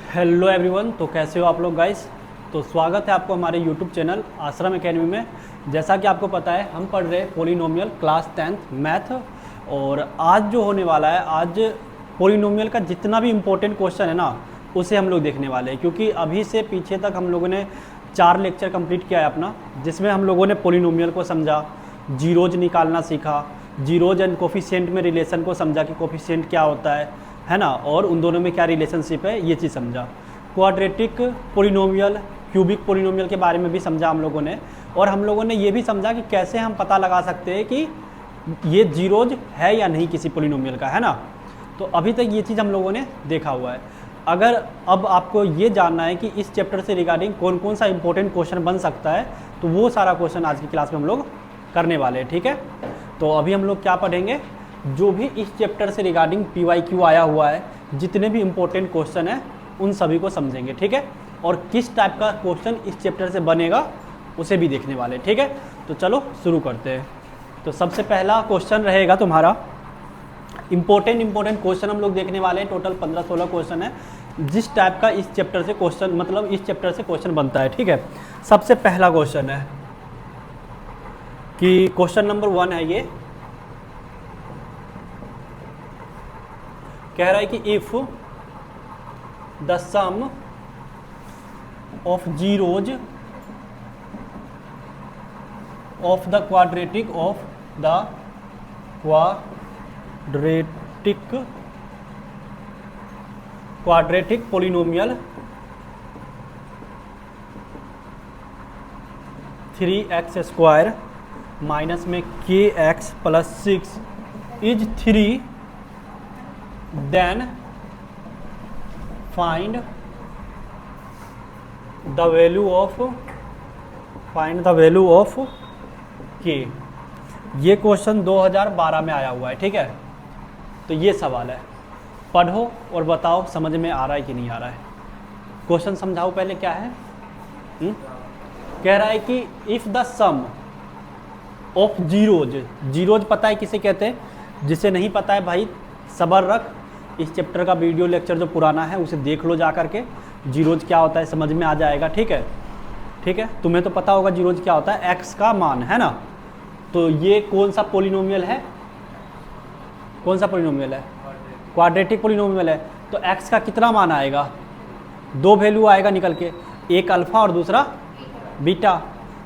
Hello everyone. तो कैसे हो आप लोग गाइस। तो स्वागत है आपको हमारे यूट्यूब चैनल आश्रम एकेडमी में। जैसा कि आपको पता है हम पढ़ रहे हैं पोलिनोमियल क्लास 10th मैथ। और आज जो होने वाला है, आज पोलिनोमियल का जितना भी इम्पोर्टेंट क्वेश्चन है ना उसे हम लोग देखने वाले हैं। क्योंकि अभी से पीछे तक हम लोगों ने 4 लेक्चर कंप्लीट किया है अपना, जिसमें हम लोगों ने पोलिनोमियल को समझा, जीरोज निकालना सीखा, जीरोज एंड कोफिशिएंट में रिलेशन को समझा कि कोफिशिएंट क्या होता है ना, और उन दोनों में क्या रिलेशनशिप है ये चीज़ समझा। क्वाड्रेटिक पोलिनोमियल, क्यूबिक पोलिनोमियल के बारे में भी समझा हम लोगों ने। और हम लोगों ने ये भी समझा कि कैसे हम पता लगा सकते हैं कि ये जीरोज है या नहीं किसी पोलिनोमियल का, है ना। तो अभी तक ये चीज़ हम लोगों ने देखा हुआ है। अगर अब आपको ये जानना है कि इस चैप्टर से रिगार्डिंग कौन कौन सा इंपॉर्टेंट क्वेश्चन बन सकता है, तो वो सारा क्वेश्चन आज की क्लास में हम लोग करने वाले हैं, ठीक है। तो अभी हम लोग क्या पढ़ेंगे, जो भी इस चैप्टर से रिगार्डिंग PYQ आया हुआ है, जितने भी इम्पोर्टेंट क्वेश्चन हैं उन सभी को समझेंगे, ठीक है। और किस टाइप का क्वेश्चन इस चैप्टर से बनेगा उसे भी देखने वाले, ठीक है। तो चलो शुरू करते हैं। तो सबसे पहला क्वेश्चन रहेगा तुम्हारा, इम्पोर्टेंट क्वेश्चन हम लोग देखने वाले हैं। टोटल 15-16 क्वेश्चन है, जिस टाइप का इस चैप्टर से क्वेश्चन, मतलब इस चैप्टर से क्वेश्चन बनता है, ठीक है। सबसे पहला क्वेश्चन है कि क्वेश्चन नंबर 1 है ये, कह रहा है कि if the sum of zeros of the quadratic of the quadratic polynomial 3x² minus में kx + 6 is 3, then find the value of k। ये क्वेश्चन 2012 में आया हुआ है, ठीक है। तो ये सवाल है, पढ़ो और बताओ समझ में आ रहा है कि नहीं आ रहा है। क्वेश्चन समझाओ पहले क्या है। कह रहा है कि if the sum of zeros पता है किसे कहते हैं, जिसे नहीं पता है भाई सबर रख, इस चैप्टर का वीडियो लेक्चर जो पुराना है उसे देख लो जा करके। जीरोज क्या होता है समझ में आ जाएगा, ठीक है। ठीक है, तुम्हें तो पता होगा जीरोज क्या होता है, x का मान, है ना। तो ये कौन सा पोलिनोमियल है, कौन सा पोलिनोमियल है, क्वाड्रेटिक पोलिनोमियल है। तो x का कितना मान आएगा, 2 वैल्यू आएगा निकल के, एक अल्फा और दूसरा बीटा,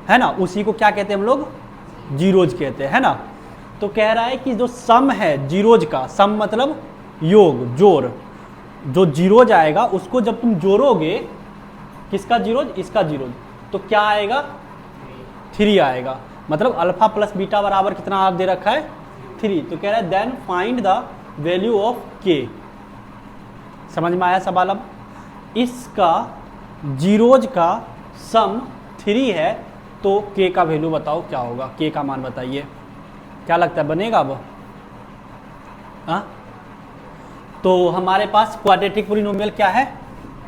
है ना। उसी को क्या कहते हैं हम लोग, जीरोज कहते हैं, है ना। तो कह रहा है कि जो सम है जीरोज का, सम मतलब योग, जोड़, जो जीरोज आएगा उसको जब तुम जोड़ोगे, किसका जीरोज, इसका जीरोज, तो क्या आएगा, 3 आएगा। मतलब अल्फा प्लस बीटा बराबर कितना आप दे रखा है, 3। तो कह रहा है then find the value of k। समझ में आया सवाल। अब इसका जीरोज का सम 3 है, तो k का वैल्यू बताओ क्या होगा, k का मान बताइए, क्या लगता है बनेगा अब। हाँ, तो हमारे पास क्वाड्रेटिक पोलिनोमियल क्या है,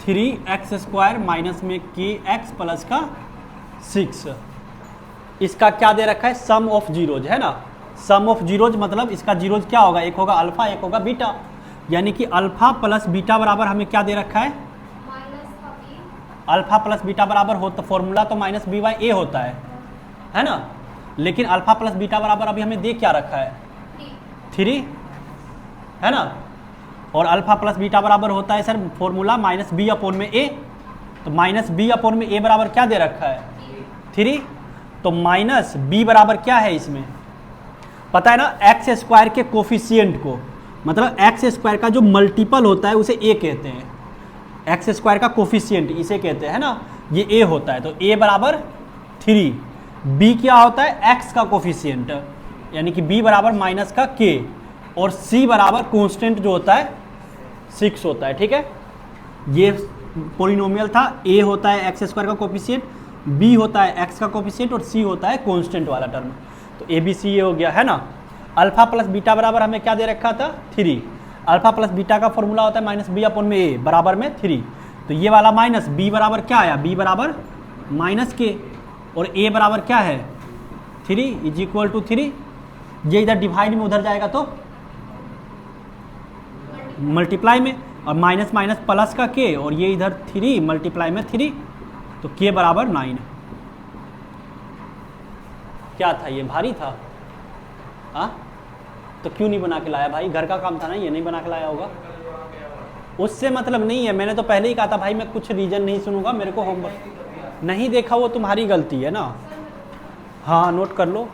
3x² माइनस में kx + का 6। इसका क्या दे रखा है, सम ऑफ जीरोज, है ना। सम ऑफ जीरोज मतलब इसका जीरोज क्या होगा, एक होगा अल्फा एक होगा बीटा, यानी कि अल्फा प्लस बीटा बराबर हमें क्या दे रखा है, अल्फा प्लस बीटा बराबर हो तो फॉर्मूला तो -b/a होता है ना। लेकिन अल्फा प्लस बीटा बराबर अभी हमें दे क्या रखा है, 3, है ना। और अल्फा प्लस बीटा बराबर होता है सर फॉर्मूला -b/a। तो -b/a बराबर क्या दे रखा है, 3। तो -b बराबर क्या है इसमें, पता है ना, x² के कोफिशिएंट को, मतलब x² का जो मल्टीपल होता है उसे a कहते हैं, x² का कोफिशिएंट इसे कहते हैं ना, ये a होता है। तो a बराबर 3, b क्या होता है, x का कोफिशिएंट, यानी कि b बराबर माइनस का k, और c बराबर कांस्टेंट जो होता है 6 होता है, ठीक है। ये पोलिनोमियल था, a होता है x² का कोफिशिएंट, b होता है x का कोफिशिएंट, और c होता है कांस्टेंट वाला टर्म। तो a b c ये हो गया, है ना। अल्फा प्लस बीटा बराबर हमें क्या दे रखा था, 3। अल्फा प्लस बीटा का फॉर्मूला होता है -b/a बराबर में 3। तो ये वाला माइनस, b बराबर क्या आया, b बराबर -k, और a बराबर क्या है, 3 = 3। ये इधर डिवाइड में उधर जाएगा तो मल्टीप्लाई में, और माइनस माइनस प्लस का के, और ये इधर 3 मल्टीप्लाई में 3, तो के बराबर 9। क्या था ये, भारी था? हाँ, तो क्यों नहीं बना के लाया भाई? घर का काम था ना, ये नहीं बना के लाया होगा। उससे मतलब नहीं है, मैंने तो पहले ही कहा था भाई मैं कुछ रीजन नहीं सुनूंगा, मेरे को होमवर्क नहीं देखा, वो तुम्हारी गलती है ना। हाँ, नोट कर लो।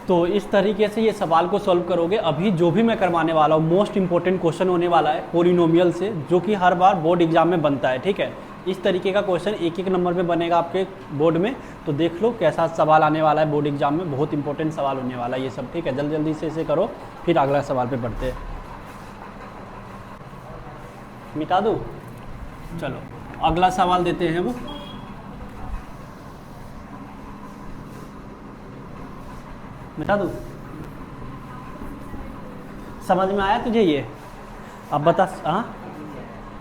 तो इस तरीके से ये सवाल को सॉल्व करोगे। अभी जो भी मैं करवाने वाला हूँ मोस्ट इंपॉर्टेंट क्वेश्चन होने वाला है पोलिनोमियल से, जो कि हर बार बोर्ड एग्जाम में बनता है, ठीक है। इस तरीके का क्वेश्चन एक एक नंबर पे बनेगा आपके बोर्ड में, तो देख लो कैसा सवाल आने वाला है बोर्ड एग्जाम में। बहुत इंपॉर्टेंट सवाल होने वाला है ये सब, ठीक है। जल्दी जल्दी से इसे करो, फिर अगला सवाल पे बढ़ते हैं। मिटा दूँ? चलो अगला सवाल देते हैं वो। मिटा दूँ? समझ में आया तुझे ये? अब बता। हाँ,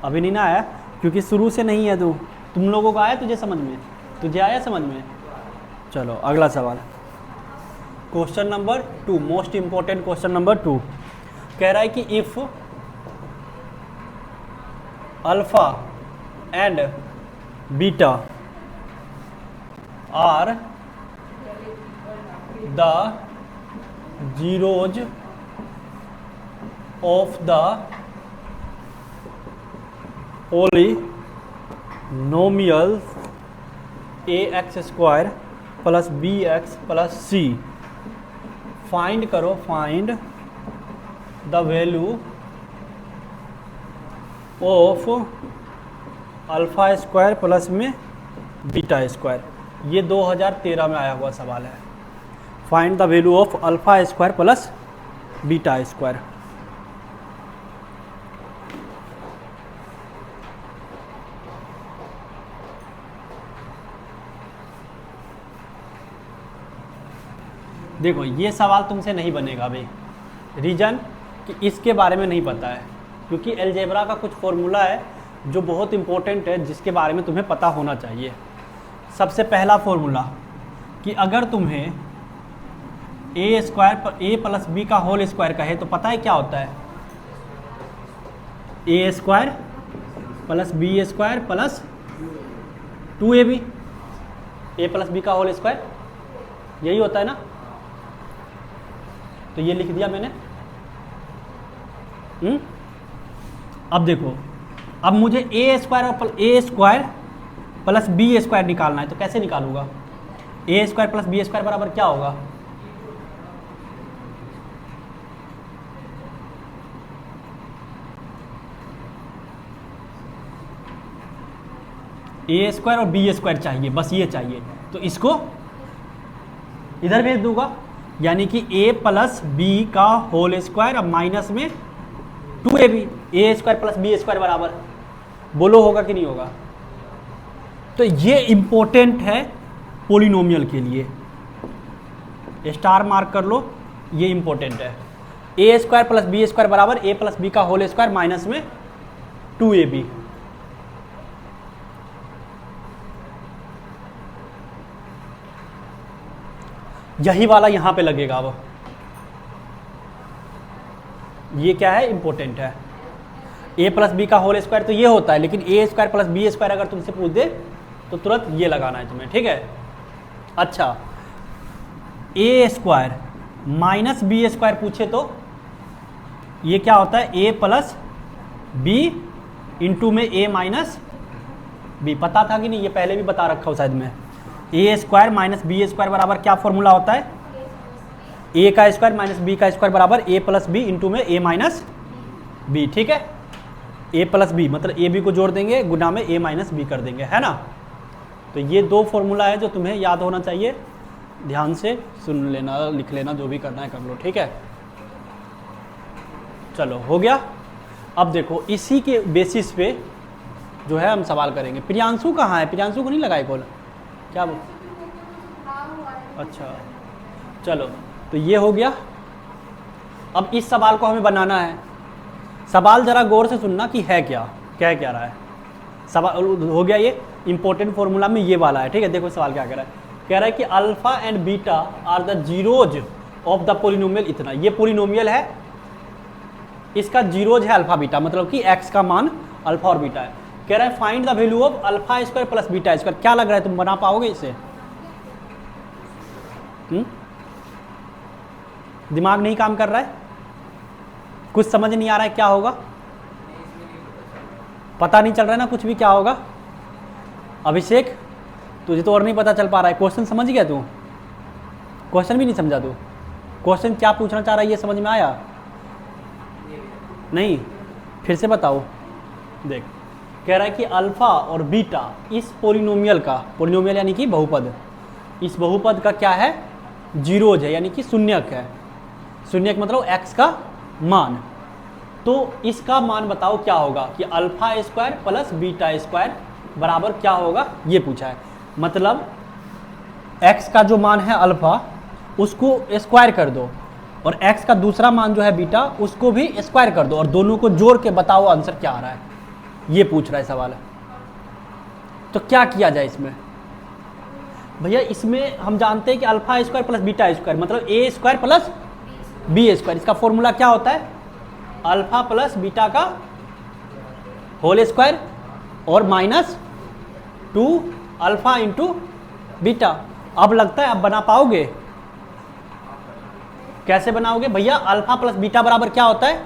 अभी नहीं ना आया क्योंकि शुरू से नहीं है। तुम लोगों को आया तुझे समझ में? तुझे आया समझ में? चलो अगला सवाल, question number 2, most important question number 2। कह रहा है कि if alpha and beta are the zeros of the polynomial ax square plus bx plus c, find करो, find the value of alpha square plus में बीटा स्क्वायर। ये 2013 में आया हुआ सवाल है। Find the value of alpha square plus beta square. देखो ये सवाल तुमसे नहीं बनेगा भाई, रीजन कि इसके बारे में नहीं पता है, क्योंकि अलजेब्रा का कुछ फॉर्मूला है जो बहुत इंपॉर्टेंट है, जिसके बारे में तुम्हें पता होना चाहिए। सबसे पहला फॉर्मूला कि अगर तुम्हें ए स्क्वायर पर ए प्लस बी का होल स्क्वायर कहे तो पता है क्या होता है? A square plus B square plus 2ab, A plus B का होल स्क्वायर, यही होता है ना। तो ये लिख दिया मैंने। अब देखो, अब मुझे ए स्क्वायर प्लस बी स्क्वायर निकालना है, तो कैसे निकालूंगा? ए स्क्वायर प्लस बी स्क्वायर बराबर क्या होगा? ए स्क्वायर और बी स्क्वायर चाहिए, बस ये चाहिए, तो इसको इधर भेज दूंगा, यानी कि ए प्लस बी का होल स्क्वायर अब माइनस में 2ab, ए स्क्वायर प्लस बी स्क्वायर बराबर, बोलो होगा कि नहीं होगा? तो ये इंपॉर्टेंट है पोलिनोमियल के लिए, स्टार मार्क कर लो, ये इंपॉर्टेंट है। A square plus B square बराबर ए प्लस बी का होल स्क्वायर माइनस में 2ab। यही वाला यहां पे लगेगा। अब ये क्या है, इंपॉर्टेंट है। ए प्लस बी का होल स्क्वायर तो ये होता है, लेकिन ए स्क्वायर प्लस बी स्क्वायर अगर तुमसे पूछ दे तो तुरंत ये लगाना है तुम्हें, ठीक है। अच्छा, ए स्क्वायर माइनस बी स्क्वायर पूछे तो ये क्या होता है? ए प्लस बी इंटू में ए माइनस बी। पता था कि नहीं? ये पहले भी बता रखा हूँ शायद मैं। ए स्क्वायर माइनस बी स्क्वायर बराबर क्या फॉर्मूला होता है? ए का स्क्वायर माइनस बी का स्क्वायर बराबर ए प्लस बी इंटू में ए माइनस बी, ठीक है। ए प्लस बी मतलब ए बी को जोड़ देंगे, गुना में ए माइनस बी कर देंगे, है ना। तो ये दो फॉर्मूला है जो तुम्हें याद होना चाहिए, ध्यान से सुन लेना, लिख लेना, जो भी करना है कर लो, ठीक है। चलो हो गया। अब देखो इसी के बेसिस पे जो है हम सवाल करेंगे। प्रियांशु कहाँ है? प्रियांशु को नहीं लगाए कॉल? क्या बोल? अच्छा चलो, तो ये हो गया। अब इस सवाल को हमें बनाना है। सवाल जरा गौर से सुनना कि है क्या, कह क्या रहा है। सवाल हो गया, ये इंपॉर्टेंट फॉर्मूला में ये वाला है, ठीक है। देखो सवाल क्या कह रहा है। कह रहा है कि alpha and beta are the zeros of the polynomial इतना। ये पोलिनोमियल है, इसका जीरोज है अल्फा बीटा, मतलब कि x का मान अल्फा और बीटा है। कह रहा है find the value of alpha square plus beta square. क्या लग रहा है तुम बना पाओगे इसे? दिमाग नहीं काम कर रहा है, कुछ समझ नहीं आ रहा है क्या होगा, पता नहीं चल रहा है ना कुछ भी क्या होगा। अभिषेक तुझे तो और नहीं पता चल पा रहा है, क्वेश्चन समझ गया तू? क्वेश्चन भी नहीं समझा तू? क्वेश्चन क्या पूछना चाह रहा है ये समझ में आया? नहीं, फिर से बताओ। देख, कह रहा है कि अल्फा और बीटा इस पोलिनोमियल का, पोलिनोमियल यानी कि बहुपद, इस बहुपद का क्या है? जीरोज है, यानी कि शून्यक है। शून्यक मतलब x का मान। तो इसका मान बताओ क्या होगा कि alpha square plus beta square बराबर क्या होगा, ये पूछा है। मतलब x का जो मान है अल्फा उसको स्क्वायर कर दो और x का दूसरा मान जो है बीटा उसको भी स्क्वायर कर दो और दोनों को जोड़ के बताओ आंसर क्या आ रहा है, ये पूछ रहा है सवाल। तो क्या किया जाए इसमें? भैया इसमें हम जानते हैं कि alpha square plus beta square मतलब ए स्क्वायर प्लस बी स्क्वायर। इसका फॉर्मूला क्या होता है? अल्फा प्लस बीटा का होल स्क्वायर और माइनस 2 अल्फा इंटू बीटा। अब लगता है अब बना पाओगे? कैसे बनाओगे भैया? अल्फा प्लस बीटा बराबर क्या होता है?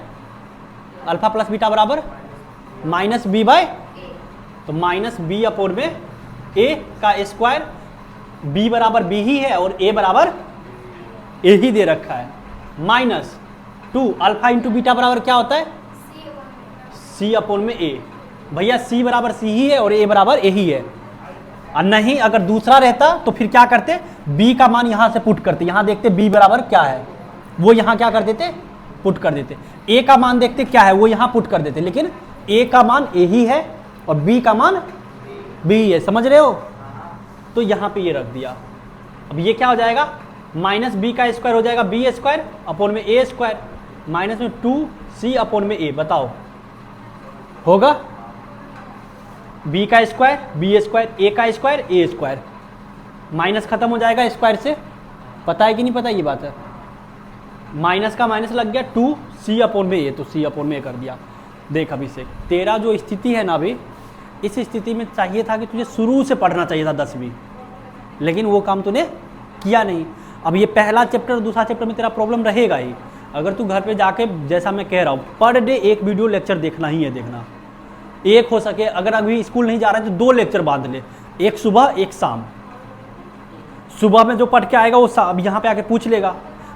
अल्फा प्लस बीटा बराबर माइनस बी बाय, तो माइनस बी अपोन में ए का स्क्वायर। बी बराबर बी ही है और ए बराबर ए ही दे रखा है, माइनस 2 अल्फा इंटू बीटा बराबर क्या होता है? सी अपोन में ए। भैया सी बराबर सी ही है और ए बराबर ए ही है। और नहीं अगर दूसरा रहता तो फिर क्या करते? बी का मान यहां से पुट करते, यहां देखते बी बराबर क्या है, वो यहां क्या कर देते? पुट कर देते। ए का मान देखते क्या है, वो यहां पुट कर देते, लेकिन ए का मान ए ही है और बी का मान बी ही है। समझ रहे हो? तो यहां पे ये रख दिया। अब ये क्या हो जाएगा? माइनस बी का स्क्वायर हो जाएगा बी स्क्वायर अपोन में ए स्क्वायर, माइनस में 2 सी अपोन में ए। बताओ होगा? बी का स्क्वायर बी स्क्वायर, ए का स्क्वायर ए स्क्वायर, माइनस खत्म हो जाएगा स्क्वायर से। पता है कि नहीं पता ये बात है? माइनस का माइनस लग गया 2 सी अपोन में ए, तो सी अपोन में ए कर दिया। देख अभी से तेरा जो स्थिति है ना अभी, इस स्थिति में चाहिए था कि तुझे शुरू से पढ़ना चाहिए था 10वीं, लेकिन वो काम तूने किया नहीं। अब ये पहला चैप्टर और दूसरा चैप्टर में तेरा प्रॉब्लम रहेगा ही। अगर तू घर पे जाके, जैसा मैं कह रहा हूँ, पर डे एक वीडियो लेक्चर देखना ही है, देखना। एक हो सके, अगर अभी स्कूल नहीं जा रहा है तो 2 लेक्चर बांध ले, एक सुबह एक शाम। सुबह में जो पढ़ के आएगा वो अब यहाँ पे आके पूछ लेगा,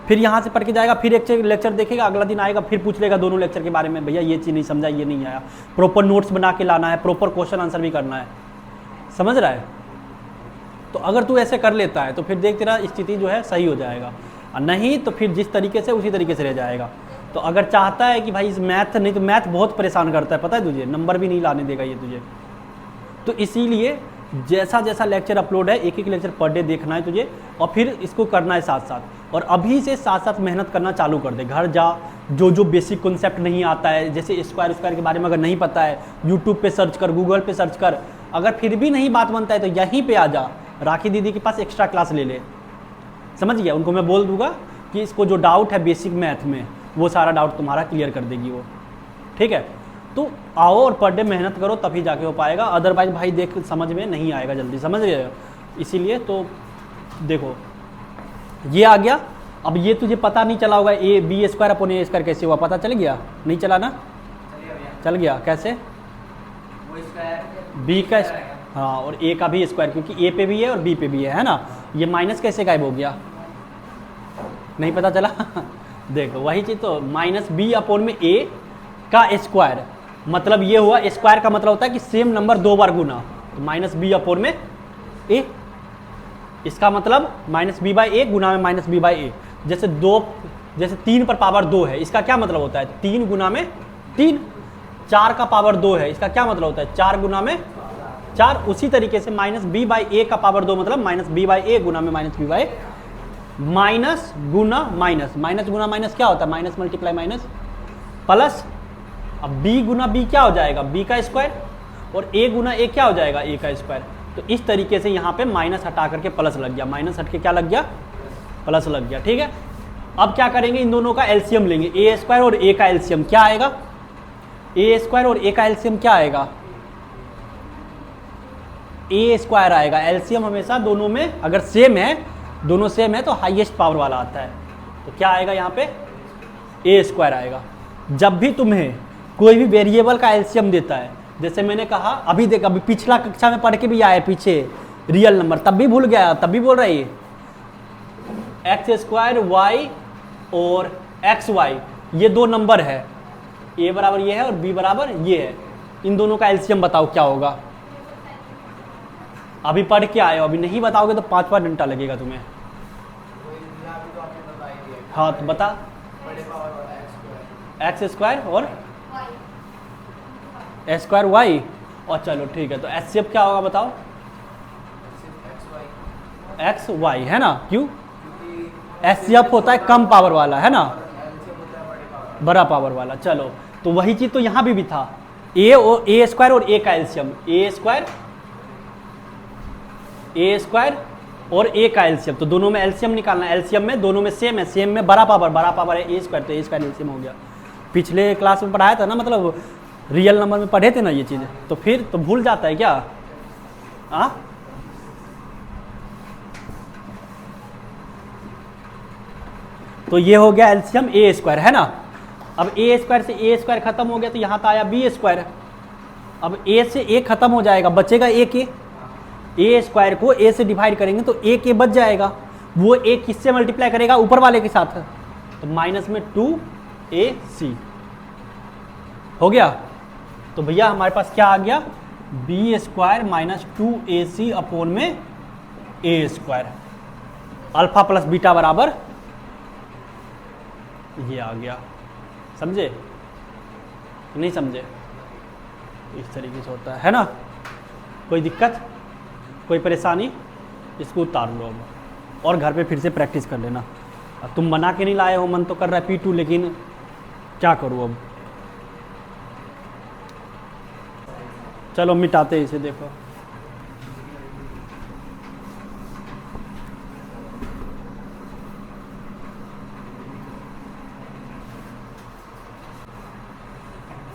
फिर यहाँ से पढ़ के जाएगा, फिर एक लेक्चर देखेगा, अगला दिन आएगा फिर पूछ लेगा दोनों लेक्चर के बारे में, भैया ये चीज़ नहीं समझा, ये नहीं आया। प्रॉपर नोट्स बना के लाना है, प्रॉपर क्वेश्चन आंसर भी करना है। समझ रहा है? तो अगर तू ऐसे कर लेता है तो फिर देख तेरा स्थिति जो है सही हो जाएगा, और नहीं तो फिर जिस तरीके से उसी तरीके से रह जाएगा। तो अगर चाहता है कि भाई इस मैथ, नहीं तो मैथ बहुत परेशान करता है, पता है तुझे, नंबर भी नहीं लाने देगा ये तुझे। तो इसीलिए जैसा जैसा लेक्चर अपलोड है, एक एक लेक्चर पर डे देखना है तुझे, और फिर इसको करना है साथ साथ। और अभी से साथ साथ मेहनत करना चालू कर दे। घर जा, जो जो बेसिक कॉन्सेप्ट नहीं आता है, जैसे स्क्वायर के बारे में अगर नहीं पता है, यूट्यूब पे सर्च कर, गूगल पे सर्च कर। अगर फिर भी नहीं बात बनता है तो यहीं पे आ जा, राखी दीदी के पास एक्स्ट्रा क्लास ले ले। समझ गया? उनको मैं बोल दूंगा कि इसको जो डाउट है बेसिक मैथ में, वो सारा डाउट तुम्हारा क्लियर कर देगी वो। ठीक है? तो आओ और पर डे मेहनत करो, तभी जाके हो पाएगा। अदरवाइज भाई देख समझ में नहीं आएगा जल्दी, समझ रहे हो? इसीलिए तो देखो ये आ गया। अब ये तुझे पता नहीं चला होगा a b square upon a square कैसे हुआ, पता चल गया? नहीं चला ना? चल गया। कैसे? बी का, हाँ, और ए का भी स्क्वायर, क्योंकि ए पे भी है और बी पे भी है ना। ये माइनस कैसे गायब हो गया? नहीं पता चला? देखो वही चीज़ तो, माइनस बी अपोन में ए का स्क्वायर, मतलब ये हुआ, स्क्वायर का मतलब होता है कि सेम नंबर 2 बार गुना, तो माइनस बी अपोन में ए। इसका मतलब माइनस बी बाई ए गुना में माइनस बी बाई ए। जैसे 3 पर पावर 2 है, इसका क्या मतलब होता है? 3 गुना में 3। 4 का पावर 2 है, इसका क्या मतलब होता है? 4 गुना में 4। उसी तरीके से माइनस बी बाई ए का पावर 2 मतलब माइनस बी बाई ए गुना में माइनस बी बाई, माइनस गुना माइनस, माइनस गुना माइनस क्या होता है? Minus multiply minus plus. अब बी गुना बी क्या हो जाएगा? बी का स्क्वायर, और ए गुना ए क्या हो जाएगा? ए का स्क्वायर। तो इस तरीके से यहाँ पे माइनस हटा करके प्लस लग गया, माइनस हट के क्या लग गया? प्लस लग गया। ठीक है? अब क्या करेंगे, इन दोनों का एलसीएम लेंगे, ए स्क्वायर और ए का एलसीएम क्या आएगा, ए स्क्वायर और ए का एलसीएम क्या आएगा, ए स्क्वायर आएगा। एलसीएम हमेशा दोनों में अगर सेम है, दोनों सेम है तो हाईएस्ट पावर वाला आता है, तो क्या आएगा यहाँ पे, ए स्क्वायर आएगा। जब भी तुम्हें कोई भी वेरिएबल का एलसीएम देता है, जैसे मैंने कहा अभी देख, अभी पिछला कक्षा में पढ़ के भी आया पीछे रियल नंबर, तब भी भूल गया, तब भी बोल रही है एक्स स्क्वायर वाई और एक्स वाई, ये दो नंबर है, ए बराबर ये है और बी बराबर ये है, इन दोनों का एलसीएम बताओ क्या होगा। अभी पढ़ के आए हो, अभी नहीं बताओगे तो 5 घंटा लगेगा तुम्हें। हाँ तो बता, एक्स स्क्वायर और एक्स स्क्वायर वाई, और चलो ठीक है, तो एचसीएफ क्या होगा बताओ, एक्स वाई है ना, क्यों, एचसीएफ होता है कम पावर वाला है ना, बड़ा पावर वाला। चलो तो वही चीज तो यहाँ भी था, ए स्क्वायर और ए का एलसीएम, ए स्क्वायर और ए का एलसीएम, तो दोनों में एलसीएम निकालना, एलसीएम में दोनों में सेम है, सेम में बड़ा पावर है ए स्क्वायर, तो ए स्क्वायर एलसीएम हो गया। पिछले क्लास में पढ़ाया था ना, मतलब रियल नंबर में पढ़े थे ना ये चीज़ें, तो फिर तो भूल जाता है क्या, तो ये हो गया एलसीएम ए स्क्वायर है ना। अब ए स्क्वायर से ए स्क्वायर खत्म हो गया तो यहाँ तो आया बी स्क्वायर, अब ए से ए खत्म हो जाएगा, बचेगा ए के, ए स्क्वायर को ए से डिवाइड करेंगे तो ए के बच जाएगा, वो ए किससे मल्टीप्लाई करेगा, ऊपर वाले के साथ, तो माइनस में 2ac हो गया। तो भैया हमारे पास क्या आ गया, B square minus 2ac upon में ए स्क्वायर, अल्फा प्लस बीटा बराबर ये आ गया। समझे नहीं समझे, इस तरीके से होता है ना। कोई दिक्कत, कोई परेशानी, इसको उतार लो अब और घर पे फिर से प्रैक्टिस कर लेना। अब तुम बना के नहीं लाए हो, मन तो कर रहा है P2, लेकिन क्या करूँ अब। चलो मिटाते इसे, देखो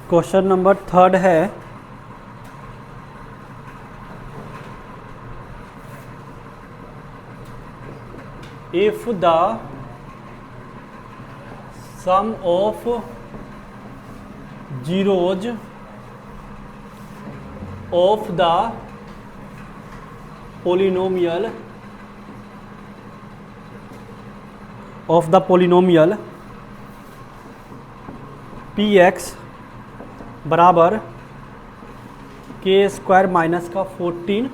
क्वेश्चन नंबर 3 है, if the sum of zeros of the polynomial px बराबर के स्क्वायर माइनस का 14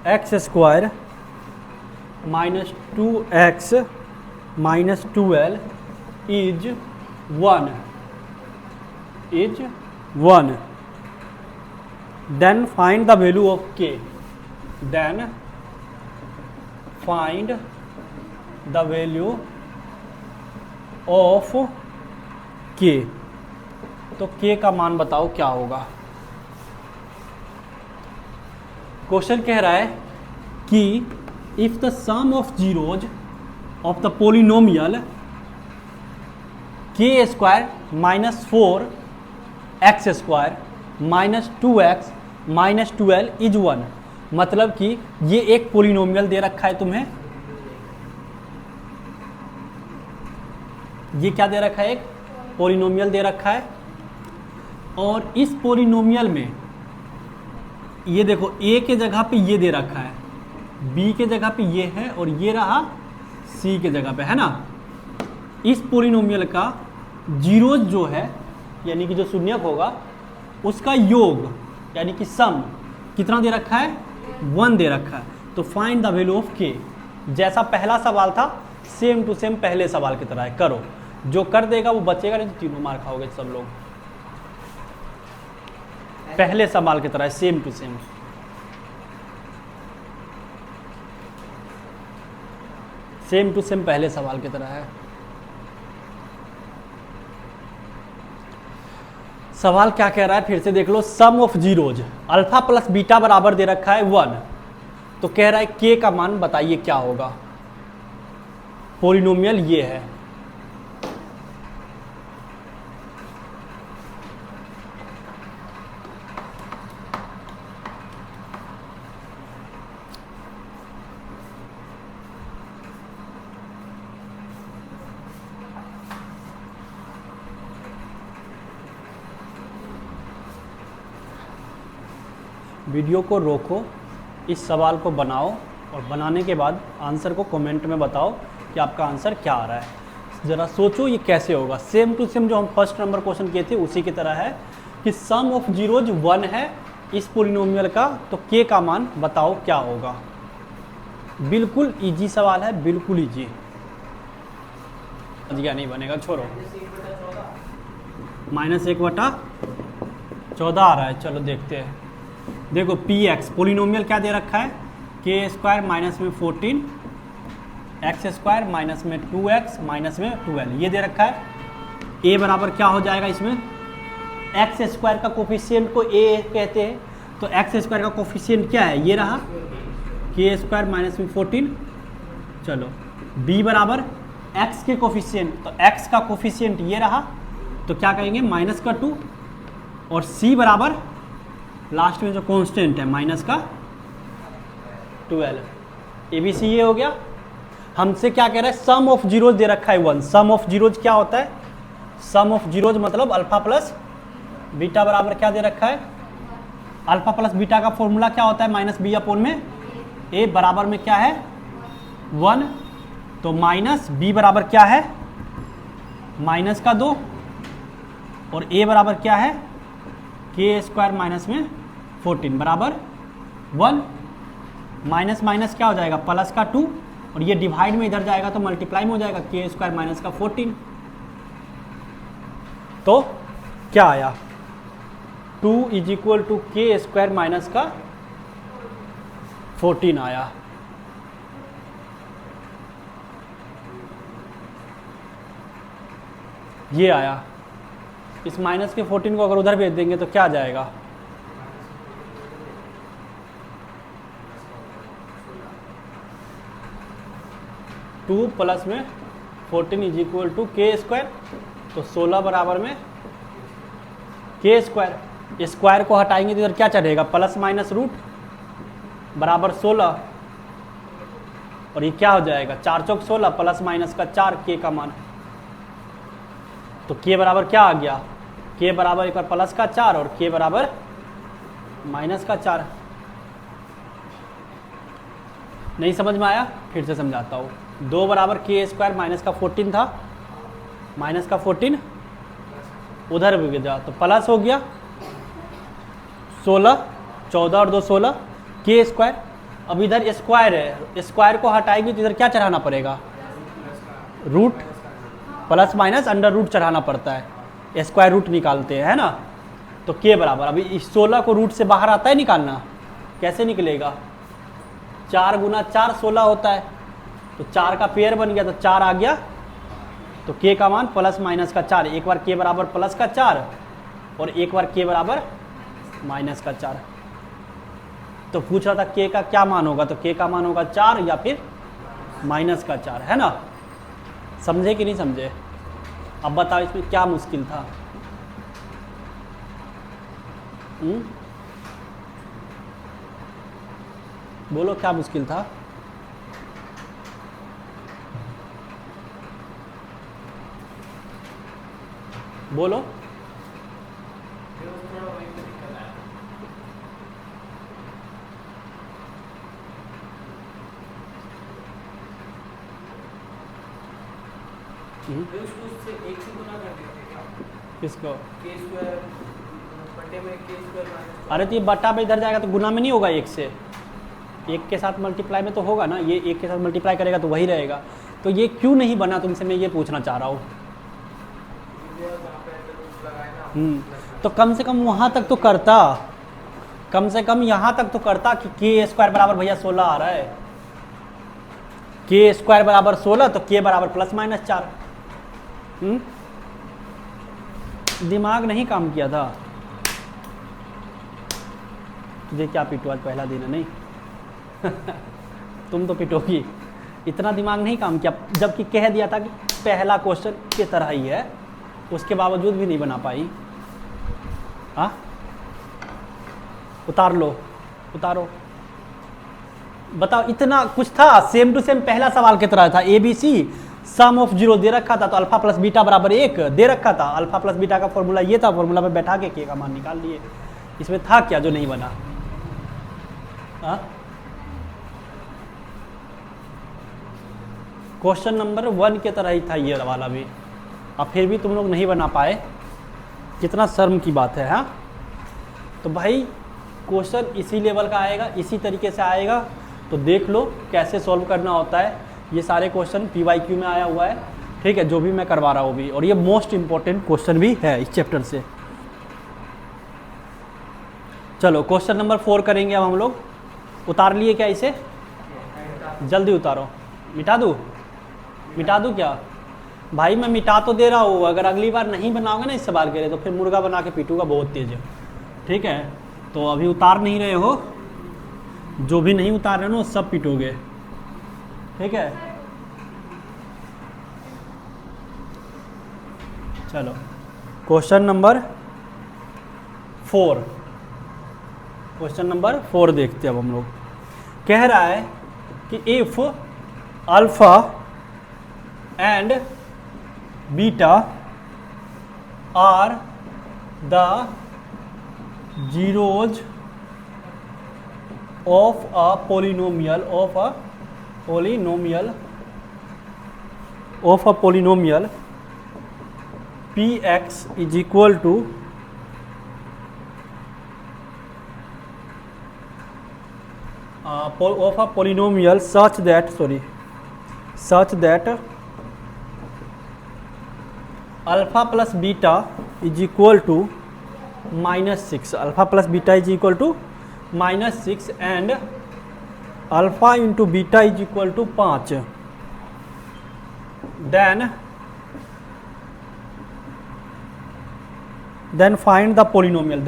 x square minus 2x minus 12 is 1 then find the value of k, then find the value of k, तो k का मान बताओ क्या होगा। क्वेश्चन कह रहा है कि if the sum of zeros of the polynomial k square minus 4 x square minus 2x minus 12 is 1, मतलब कि ये एक पोलिनोमियल दे रखा है तुम्हें, ये क्या दे रखा है, एक पोलिनोमियल दे रखा है, और इस पोलिनोमियल में ये देखो a के जगह पे ये दे रखा है, b के जगह पे ये है, और ये रहा c के जगह पे, है ना। इस पोलिनोमियल का जीरोज जो है, यानी कि जो शून्यक होगा, उसका योग यानी कि सम कितना दे रखा है, 1 दे रखा है। तो find the value of k, जैसा पहला सवाल था सेम टू सेम पहले सवाल की तरह है, करो, जो कर देगा वो बचेगा, नहीं तो तीनों मार खाओगे सब लोग। पहले सवाल की तरह है, same to same. Same to same पहले सवाल की तरह है। सवाल क्या कह रहा है फिर से देख लो, sum of zeros alpha plus beta बराबर दे रखा है 1, तो कह रहा है के का मान बताइए क्या होगा। पोलिनोमियल ये है। वीडियो को रोको, इस सवाल को बनाओ और बनाने के बाद आंसर को कमेंट में बताओ कि आपका आंसर क्या आ रहा है। ज़रा सोचो ये कैसे होगा। सेम टू सेम जो हम फर्स्ट नंबर क्वेश्चन किए थे उसी की तरह है कि सम ऑफ जीरोज 1 है इस पोलिनोमियल का, तो के का मान बताओ क्या होगा। बिल्कुल इजी सवाल है, बिल्कुल इजी। समझ नहीं बनेगा, छोड़ो। -1/14 आ रहा है, चलो देखते हैं। देखो पी एक्स पोलिनोमियल क्या दे रखा है, के स्क्वायर माइनस में 14 एक्स स्क्वायर माइनस में 2x माइनस में 12 ये दे रखा है। ए बराबर क्या हो जाएगा इसमें, एक्स स्क्वायर का कोफिशिएंट को ए कहते हैं, तो एक्स स्क्वायर का कोफिशिएंट क्या है, ये रहा के स्क्वायर माइनस में 14। चलो बी बराबर एक्स के कोफिशिएंट, तो एक्स का कोफिशिएंट ये रहा, तो क्या कहेंगे -2। और सी बराबर लास्ट में जो कांस्टेंट है माइनस का 12। ए बी सी ये हो गया। हमसे क्या कह रहा है, सम ऑफ जीरोज दे रखा है 1। सम ऑफ जीरोज क्या होता है, सम ऑफ जीरोज मतलब अल्फा प्लस बीटा बराबर क्या दे रखा है, अल्फा प्लस बीटा का फॉर्मूला क्या होता है -b अपॉन में ए बराबर में क्या है 1, तो -b बराबर क्या है -2 और a बराबर क्या है के स्क्वायर माइनस में 14 बराबर 1। माइनस माइनस क्या हो जाएगा प्लस का 2 और ये डिवाइड में इधर जाएगा तो मल्टीप्लाई में हो जाएगा के स्क्वायर माइनस का 14। तो क्या आया 2 = के स्क्वायर माइनस का 14 आया। ये आया। इस माइनस के 14 को अगर उधर भेज देंगे तो क्या आ जाएगा, टू प्लस में 14 = के स्क्वायर, तो 16 बराबर में के स्क्वायर। स्क्वायर को हटाएंगे तो इधर क्या चढ़ेगा प्लस माइनस रूट बराबर 16 और ये क्या हो जाएगा 4 चौक 16 प्लस माइनस का 4 के का मान। तो के बराबर क्या आ गया, के बराबर एक बार प्लस का 4 और के बराबर माइनस का 4। नहीं समझ में आया, फिर से समझाता हूँ। 2 बराबर के स्क्वायर माइनस का 14 था, माइनस का 14 उधर भी गया तो प्लस हो गया 16, 14 और 2 16 के स्क्वायर। अब इधर स्क्वायर है, स्क्वायर को हटाएंगे तो इधर क्या चढ़ाना पड़ेगा, root plus minus under root चढ़ाना पड़ता है, स्क्वायर रूट निकालते हैं, है ना। तो के बराबर अभी इस 16 को रूट से बाहर आता है निकालना, कैसे निकलेगा 4 × 4 16 होता है, तो 4 का पेयर बन गया तो 4 आ गया। तो के का मान प्लस माइनस का 4, एक बार के बराबर प्लस का 4 और एक बार के बराबर माइनस का 4। तो पूछ रहा था के का क्या मान होगा, तो के का मान होगा 4 या फिर माइनस का 4, है ना। समझे कि नहीं समझे। अब बताओ इसमें क्या मुश्किल था। बोलो क्या मुश्किल था। बोलो किसको, अरे तो ये बट्टा पे इधर जाएगा तो गुना में नहीं होगा, एक से एक के साथ मल्टीप्लाई में तो होगा ना, ये एक के साथ मल्टीप्लाई करेगा तो वही रहेगा। तो ये क्यों नहीं बना तुमसे मैं ये पूछना चाह रहा हूँ। तो कम से कम वहाँ तक तो करता, कम से कम यहाँ तक तो करता कि के स्क्वायर बराबर भैया 16 आ रहा है, के स्क्वायर बराबर 16 तो के बराबर प्लस माइनस 4। दिमाग नहीं काम किया था। तुझे क्या पिटो, आज पहला दिन है नहीं तुम तो पिटोगी, इतना दिमाग नहीं काम किया, जबकि कह दिया था कि पहला क्वेश्चन की तरह ही है, उसके बावजूद भी नहीं बना पाई। हाँ, उतार लो, उतारो, बताओ। इतना कुछ था, सेम टू सेम पहला सवाल की तरह था। ABC सम ऑफ जीरो दे रखा था, तो अल्फा प्लस बीटा बराबर 1 दे रखा था। अल्फा प्लस बीटा का फॉर्मूला ये था, फॉर्मूला पे बैठा के के का मान निकाल लिए। इसमें था क्या जो नहीं बना? क्वेश्चन नंबर 1 की तरह ही था ये वाला भी, अब फिर भी तुम लोग नहीं बना पाए, कितना शर्म की बात है। हाँ, तो भाई क्वेश्चन इसी लेवल का आएगा, इसी तरीके से आएगा, तो देख लो कैसे सॉल्व करना होता है। ये सारे क्वेश्चन PYQ में आया हुआ है, ठीक है, जो भी मैं करवा रहा हूँ भी, और ये मोस्ट इंपॉर्टेंट क्वेश्चन भी है इस चैप्टर से। चलो क्वेश्चन नंबर 4 करेंगे अब हम लोग। उतार लिए क्या इसे? जल्दी उतारो। मिटा दूँ? मिटा दूँ क्या भाई? मैं मिटा तो दे रहा हूँ, अगर अगली बार नहीं बनाओगे ना इस सवाल के लिए तो फिर मुर्गा बना के पीटूंगा बहुत तेज है, ठीक है। तो अभी उतार नहीं रहे हो, जो भी नहीं उतार रहे हो ना सब पीटोगे, ठीक है। चलो क्वेश्चन नंबर 4, क्वेश्चन नंबर 4 देखते हैं अब हम लोग। कह रहा है कि if alpha and beta are the zeros of a polynomial px is equal to of a polynomial such that alpha plus beta is equal to -6, alpha plus beta is equal to -6 and alpha into beta is equal to 5, then find the polynomial,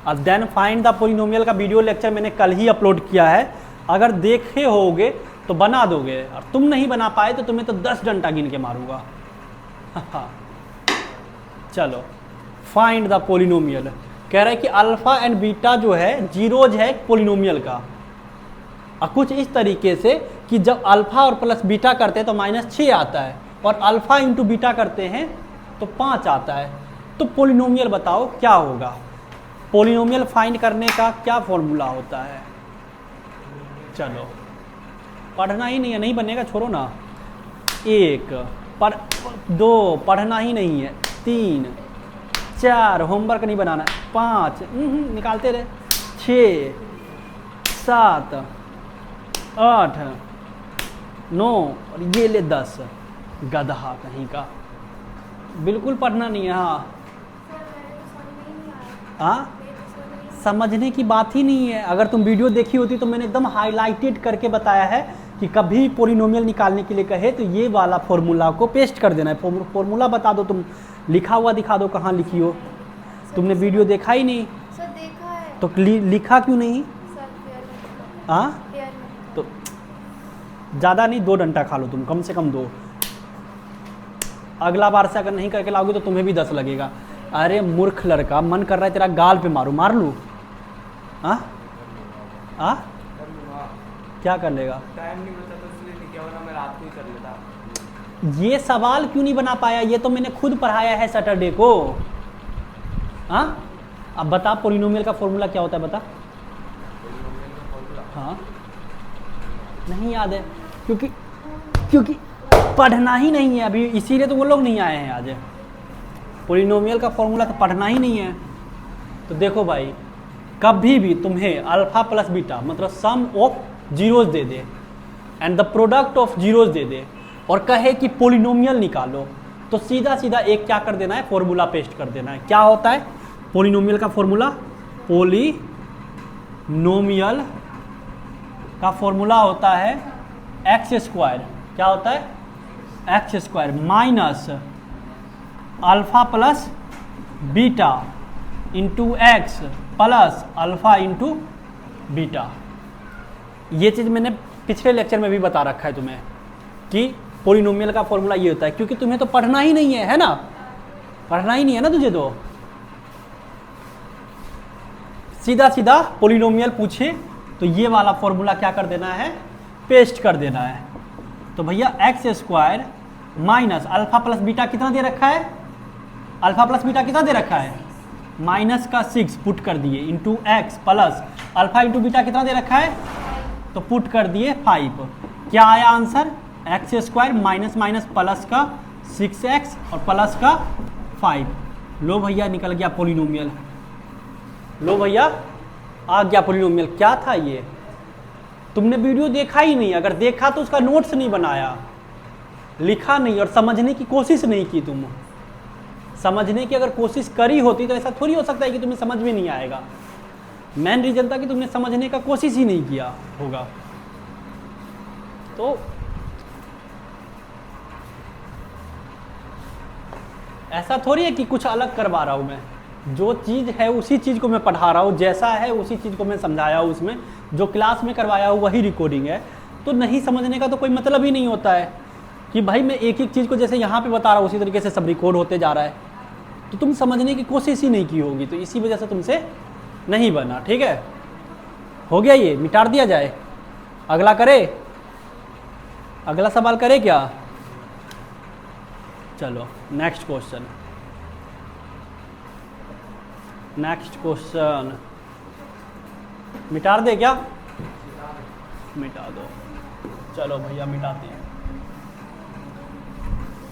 अब then find the polynomial का video lecture मैंने कल ही upload किया है, अगर देखे होगे तो बना दोगे, और तुम नहीं बना पाए तो तुम्हें तो 10 डंडा गिन के मारूंगा। चलो फाइंड द पोलिनोमियल, कह रहा है कि अल्फा एंड बीटा जो है जीरोज है पोलिनोमियल का, और कुछ इस तरीके से कि जब अल्फा और प्लस बीटा करते हैं तो -6 आता है, और अल्फा इंटू बीटा करते हैं तो 5 आता है। तो पोलिनोमियल बताओ क्या होगा? पोलिनोमियल फाइंड करने का क्या फॉर्मूला होता है? चलो पढ़ना ही नहीं है, नहीं बनेगा, छोड़ो ना। 1 2 पढ़ना ही नहीं है, 3 4 होमवर्क नहीं बनाना, 5 निकालते रहे, 6 7 8 9 और ये ले 10, गधा कहीं का, बिल्कुल पढ़ना नहीं है। हाँ, समझने की बात ही नहीं है। अगर तुम वीडियो देखी होती तो मैंने एकदम हाईलाइटेड करके बताया है कि कभी पोलिनोमियल निकालने के लिए कहे तो ये वाला फॉर्मूला को पेस्ट कर देना है। फॉर्मूला बता दो, तुम लिखा हुआ दिखा दो, कहाँ लिखी हो? तुमने वीडियो देखा ही नहीं सर, देखा है तो लिखा क्यों नहीं? हाँ, तो ज़्यादा नहीं, 2 डंडा खा लो तुम, कम से कम 2। अगला बार से अगर नहीं करके लाओगे तो तुम्हें भी 10 लगेगा। अरे मूर्ख लड़का, मन कर रहा है तेरा गाल पे मारूं, मार लूँ? क्या कर लेगा? टाइम नहीं बचा तो इसलिए नहीं किया, वरना मैं रात को ही कर लेता। ये सवाल क्यों नहीं बना पाया? ये तो मैंने खुद पढ़ाया है सैटरडे को। अब बता पोलिनोमियल का फॉर्मूला क्या होता है, बता। हाँ, नहीं याद है क्योंकि पढ़ना ही नहीं है अभी, इसीलिए तो वो लोग नहीं आए हैं आज। पोलिनोमियल का फॉर्मूला तो पढ़ना ही नहीं है। तो देखो भाई, कभी भी तुम्हें अल्फा प्लस बीटा मतलब सम ऑफ जीरोज दे दे and the product of zeros दे दे और कहे कि पोलिनोमियल निकालो, तो सीधा सीधा एक क्या कर देना है, फॉर्मूला पेस्ट कर देना है। क्या होता है पोलिनोमियल का फॉर्मूला? पोलिनोमियल का फॉर्मूला होता है x²। क्या होता है? x² minus alpha plus beta into x plus alpha into beta. ये चीज़ मैंने पिछले लेक्चर में भी बता रखा है तुम्हें कि पॉलिनोमियल का फॉर्मूला ये होता है, क्योंकि तुम्हें तो पढ़ना ही नहीं है ना, पढ़ना ही नहीं है ना तुझे, तो सीधा सीधा पॉलिनोमियल पूछे तो ये वाला फॉर्मूला क्या कर देना है, पेस्ट कर देना है। तो भैया x square minus alpha plus beta कितना दे रखा है, अल्फा प्लस बीटा कितना दे रखा है, माइनस का 6 पुट कर दिए into x plus alpha into beta कितना दे रखा है, तो पुट कर दिए 5। क्या आया answer, x square minus minus plus का 6x और प्लस का 5। लो भैया निकल गया पॉलिनोमियल, लो भैया आ गया पॉलिनोमियल। क्या था ये, तुमने वीडियो देखा ही नहीं, अगर देखा तो उसका नोट्स नहीं बनाया, लिखा नहीं और समझने की कोशिश नहीं की। तुम समझने की अगर कोशिश करी होती तो ऐसा थोड़ी हो सकता है कि तुम्हें समझ में नहीं आएगा। मेन रीजन था कि तुमने समझने का कोशिश ही नहीं किया होगा। तो ऐसा थोड़ी है कि कुछ अलग करवा रहा हूँ मैं, जो चीज़ है उसी चीज़ को मैं पढ़ा रहा हूँ, जैसा है उसी चीज़ को मैं समझाया हूँ, उसमें जो क्लास में करवाया हूँ वही रिकॉर्डिंग है। तो नहीं समझने का तो कोई मतलब ही नहीं होता है कि भाई मैं एक एक चीज़ को जैसे यहाँ पे बता रहा हूँ उसी तरीके से सब रिकॉर्ड होते जा रहा है, तो तुम समझने की कोशिश ही नहीं की होगी, तो इसी वजह से तुमसे नहीं बना। ठीक है, हो गया, ये मिटा दिया जाए, अगला करे, अगला सवाल करे क्या, चलो नेक्स्ट क्वेश्चन, नेक्स्ट क्वेश्चन मिटा दे क्या, मिटा दो, चलो भैया मिटाते हैं।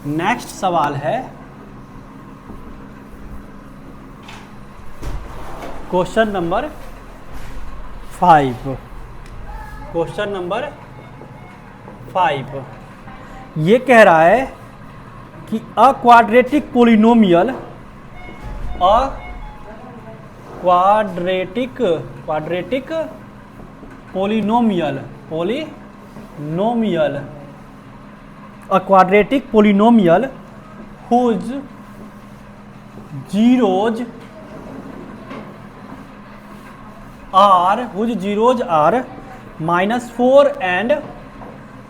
नेक्स्ट सवाल है क्वेश्चन नंबर 5, क्वेश्चन नंबर 5 ये कह रहा है कि अ quadratic polynomial, a quadratic polynomial, a quadratic polynomial whose zeros are -4 and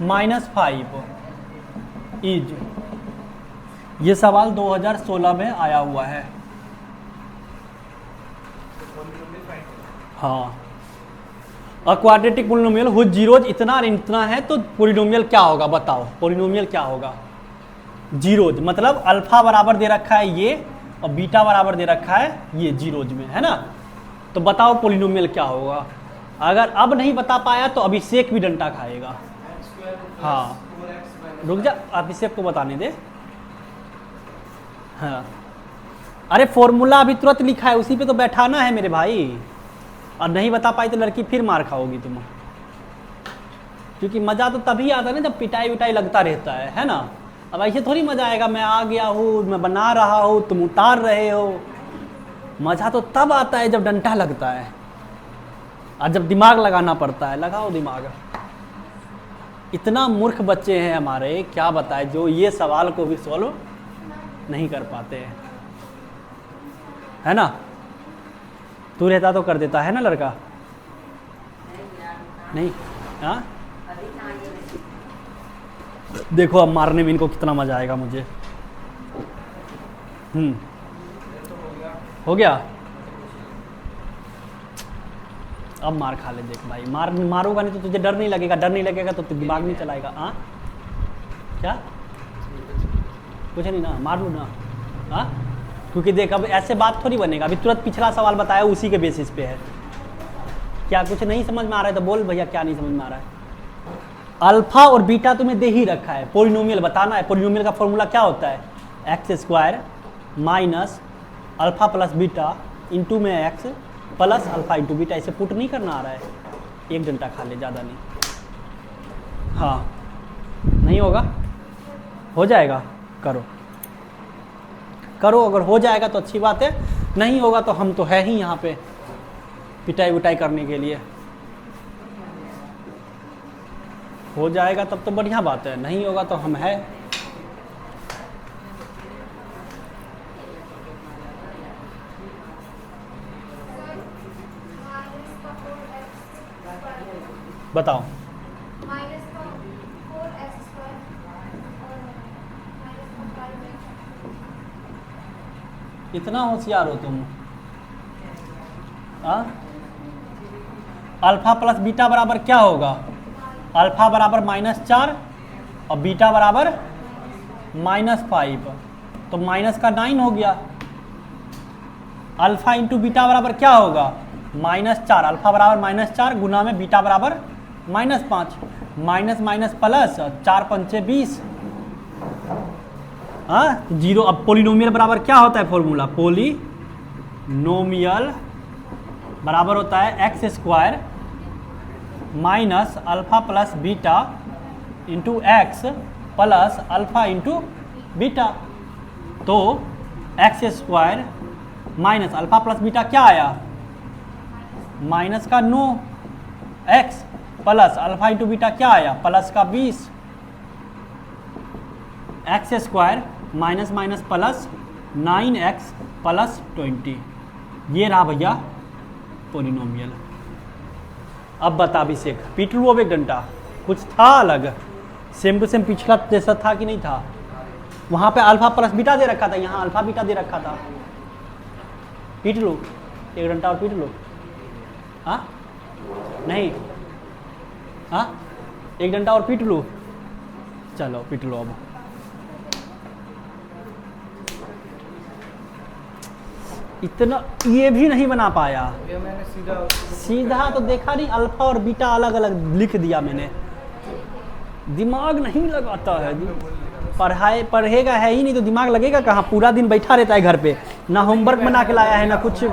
-5 is, ये सवाल 2016 में आया हुआ है। हाँ, a quadratic polynomial whose zeros इतना और इतना है, तो पोलिनोमियल क्या होगा बताओ, पोलिनोमियल क्या होगा। जीरोज मतलब अल्फा बराबर दे रखा है ये और बीटा बराबर दे रखा है ये जीरोज में, है ना। तो बताओ पोलिनोमियल क्या होगा। अगर अब नहीं बता पाया तो अभिषेक भी डंडा खाएगा। हाँ रुक जा, अभिषेक को बताने दे। हाँ अरे फॉर्मूला अभी तुरंत लिखा है, उसी पे तो बैठाना है मेरे भाई, और नहीं बता पाई तो लड़की फिर मार खाओगी तुम, क्योंकि मज़ा तो तभी आता है ना जब पिटाई विटाई लगता रहता है ना। अब ऐसे थोड़ी मज़ा आएगा, मैं आ गया हूँ, मैं बना रहा हूँ, तुम उतार रहे हो। मज़ा तो तब आता है जब डंडा लगता है और जब दिमाग लगाना पड़ता है। लगाओ दिमाग। इतना मूर्ख बच्चे हैं हमारे, क्या बताए, जो ये सवाल को भी सॉल्व नहीं कर पाते हैं, है ना। तू रहता तो कर देता है ना लड़का, नहीं हाँ। देखो अब मारने में इनको कितना मजा आएगा मुझे। हो गया, अब मार खा ले। देख भाई मारूंगा नहीं तो तुझे डर नहीं लगेगा, डर नहीं लगेगा तो दिमाग नहीं चलाएगा। हाँ क्या कुछ नहीं ना, मार लूँ ना। हाँ क्योंकि देख अब ऐसे बात थोड़ी बनेगा। अभी तुरंत पिछला सवाल बताया उसी के बेसिस पे है। क्या कुछ नहीं समझ में आ रहा है तो बोल भैया क्या नहीं समझ में आ रहा है। अल्फा और बीटा तुम्हें दे ही रखा है, पोलिनोमियल बताना है। पोलिनोमियल का फॉर्मूला क्या होता है, x square minus alpha plus beta into में x plus alpha into beta. इसे पुट नहीं करना आ रहा है, एक घंटा खा ले, ज़्यादा नहीं। हाँ नहीं होगा, हो जाएगा, करो करो। अगर हो जाएगा तो अच्छी बात है, नहीं होगा तो हम तो है ही यहाँ पे पिटाई विटाई करने के लिए। हो जाएगा तब तो बढ़िया बात है, नहीं होगा तो हम है। बताओ। माइनस का 4x स्क्वायर और माइनस का 5x। इतना होशियार हो तुम। अल्फा प्लस बीटा बराबर क्या होगा? अल्फा बराबर -4 और बीटा बराबर -5, तो माइनस का 9 हो गया। अल्फा इंटू बीटा बराबर क्या होगा? -4, अल्फा बराबर -4 गुना में बीटा बराबर -5, माइनस माइनस प्लस 4 पंचे 20। जीरो। अब पोलिनोमियल बराबर क्या होता है फॉर्मूला? पोलिनोमियल बराबर होता है x² minus alpha plus beta into x plus alpha into beta. तो x² minus alpha plus beta क्या आया? माइनस का 9 x plus alpha into beta क्या आया? प्लस का 20। x² minus minus plus 9x plus 20। ये रहा भैया पोलिनोमियल। अब बता अभिषेक, पीट लूँ अब 1 घंटा? कुछ था अलग? सेम टू सेम पिछला जैसा था कि नहीं था? वहाँ पे अल्फा प्लस बीटा दे रखा था, यहाँ अल्फा बीटा दे रखा था। पीट लूँ 1 घंटा और पीट लूँ? हाँ नहीं? हाँ 1 घंटा और पीट लूँ? चलो पीट लो। अब इतना ये भी नहीं बना पाया। ये मैंने सीधा तो देखा नहीं, अल्फा और बीटा अलग अलग लिख दिया मैंने। दिमाग नहीं लगाता है। पढ़ेगा है ही नहीं तो दिमाग लगेगा कहाँ? पूरा दिन बैठा रहता है घर पे, ना होमवर्क बना के लाया है ना कुछ।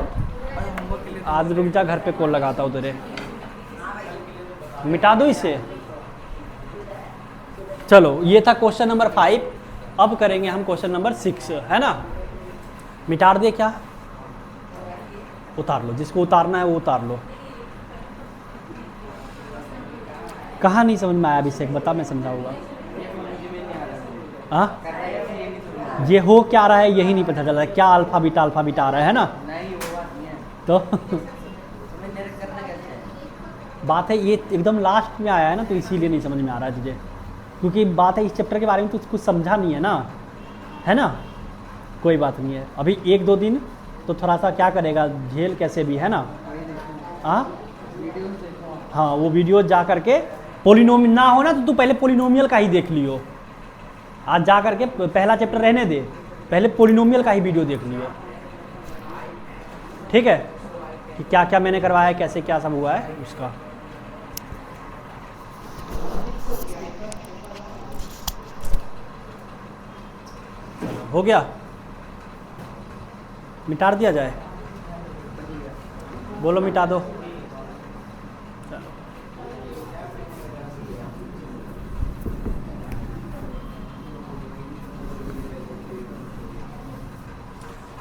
आज रुक जा, घर पे कॉल लगाता हूँ तेरे। मिटा दो इसे। चलो ये था क्वेश्चन नंबर 5। अब करेंगे हम क्वेश्चन नंबर 6, है ना? मिटा दे क्या? उतार लो, जिसको उतारना है वो उतार लो। कहाँ नहीं समझ में आया अभिषेक? बता, मैं समझाऊंगा। हाँ ये हो क्या रहा है यही नहीं पता चल रहा है। क्या अल्फा बीटा आ रहा है ना? तो बात है ये एकदम लास्ट में आया है ना, तो इसीलिए नहीं समझ में आ रहा है तुझे। क्योंकि बात है इस चैप्टर के बारे में तो कुछ समझा नहीं है ना, है ना? कोई बात नहीं है, अभी 1-2 दिन तो थोड़ा सा क्या करेगा, झेल कैसे भी, है ना? हाँ वो वीडियो जा करके पोलिनोमियल ना हो ना तो तू पहले पोलिनोमियल का ही देख लियो। आज जा करके पहला चैप्टर रहने दे, पहले पोलिनोमियल का ही वीडियो देख लियो, ठीक है? कि क्या क्या मैंने करवाया है, कैसे क्या सब हुआ है उसका। हो गया? मिटा दिया जाए? बोलो मिटा दो।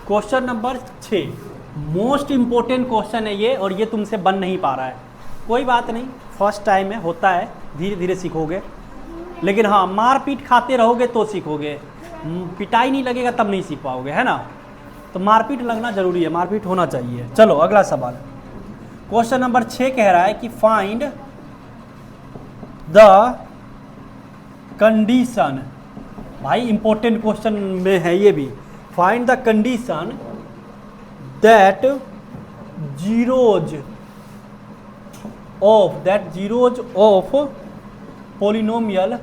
Question number 6 most important question है ये, और ये तुमसे बन नहीं पा रहा है। कोई बात नहीं, फर्स्ट टाइम है, होता है, धीरे धीरे सीखोगे। लेकिन हाँ मार पीट खाते रहोगे तो सीखोगे, पिटाई नहीं लगेगा तब नहीं सीख पाओगे, है ना? तो मारपीट लगना जरूरी है, मारपीट होना चाहिए। चलो अगला सवाल। क्वेश्चन नंबर 6 कह रहा है कि फाइंड द कंडीशन। भाई इंपॉर्टेंट क्वेश्चन में है ये भी। Find the condition that zeros of polynomial